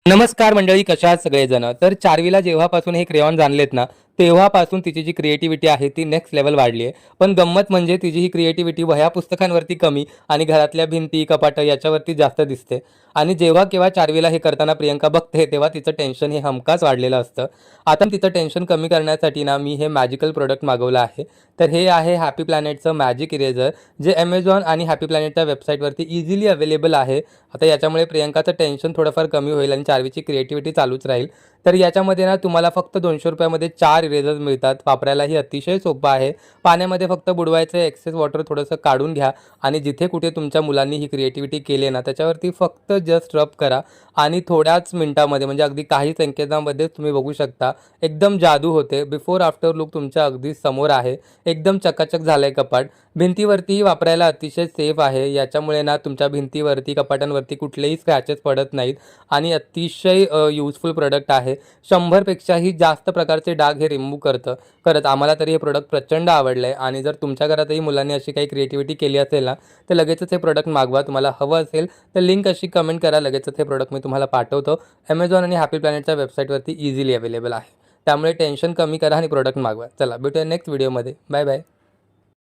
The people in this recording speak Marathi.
नमस्कार मंडळी, कशा आहात सगळेजण. तर चार्वीला जेव्हापासून हे क्रेयॉन्स आणलेत ना, तेव्हापासून तिची जी क्रिएटिव्हिटी आहे ती नेक्स्ट लेवल वाढली आहे. पण गंमत म्हणजे तिची ही क्रिएटिव्हिटी वह्या पुस्तकांवरती कमी आणि घरातल्या भिंती, कपाटं याच्यावरती जास्त दिसते. आणि जेव्हा केव्हा चार्वीला हे करताना प्रियंका बघते, तेव्हा तिचं टेन्शन हे हमखास वाढलेलं असतं. आता तिचं टेन्शन कमी करण्यासाठी ना मी हे मॅजिकल प्रोडक्ट मागवलं आहे. तर हे आहे हॅपी प्लॅनेटचं मॅजिक इरेझर, जे Amazon आणि हॅपी प्लॅनेटच्या वेबसाईटवरती इझिली अवेलेबल आहे. आता याच्यामुळे प्रियंकाचं टेन्शन थोडंफार कमी होईल आणि चार्वीची क्रिएटिव्हिटी चालूच राहील. तर याच्यामध्ये ना तुम्हाला फक्त ₹200 4 इरेझर्स मिळतात. वापरायलाही अतिशय सोपं आहे. पाण्यामध्ये फक्त बुडवायचं, एक्सेस वॉटर थोडंसं काढून घ्या आणि जिथे कुठे तुमच्या मुलांनी ही क्रिएटिव्हिटी केली आहे ना, त्याच्यावरती फक्त जस्ट रब करा आणि थोड्याच मिनिटामध्ये म्हणजे अगदी काही सेकंदामध्येच तुम्ही बघू शकता एकदम जादू होते. बिफोर आफ्टर लूक तुमच्या अगदी समोर आहे. एकदम चकाचक झालंय कपाट. भिंतीवरतीही वापरायला अतिशय सेफ आहे. याच्यामुळे ना तुमच्या भिंतीवरती, कपाटांवरती कुठलेही स्क्रॅचेस पडत नाहीत आणि अतिशय यूजफुल प्रॉडक्ट आहे. 100 पेक्षाही जास्त प्रकारचे डाग हे रिमूव्ह करतं. खरंच आम्हाला तरी हे प्रॉडक्ट प्रचंड आवडलं आहे आणि जर तुमच्या घरातही मुलांनी अशी काही क्रिएटिव्हिटी केली असेल ना, तर लगेचच हे प्रॉडक्ट मागवा. तुम्हाला हवं असेल तर लिंक अशी कमेंट करा. लगेचच हे प्रॉडक्ट मी तुम्हाला पाठवतो. Amazon आणि हॅपी प्लॅनेटच्या वेबसाईटवरती इझिली अवेलेबल आहे. त्यामुळे टेन्शन कमी करा आणि प्रॉडक्ट मागवा. चला भेटूया नेक्स्ट व्हिडिओमध्ये. Bye bye.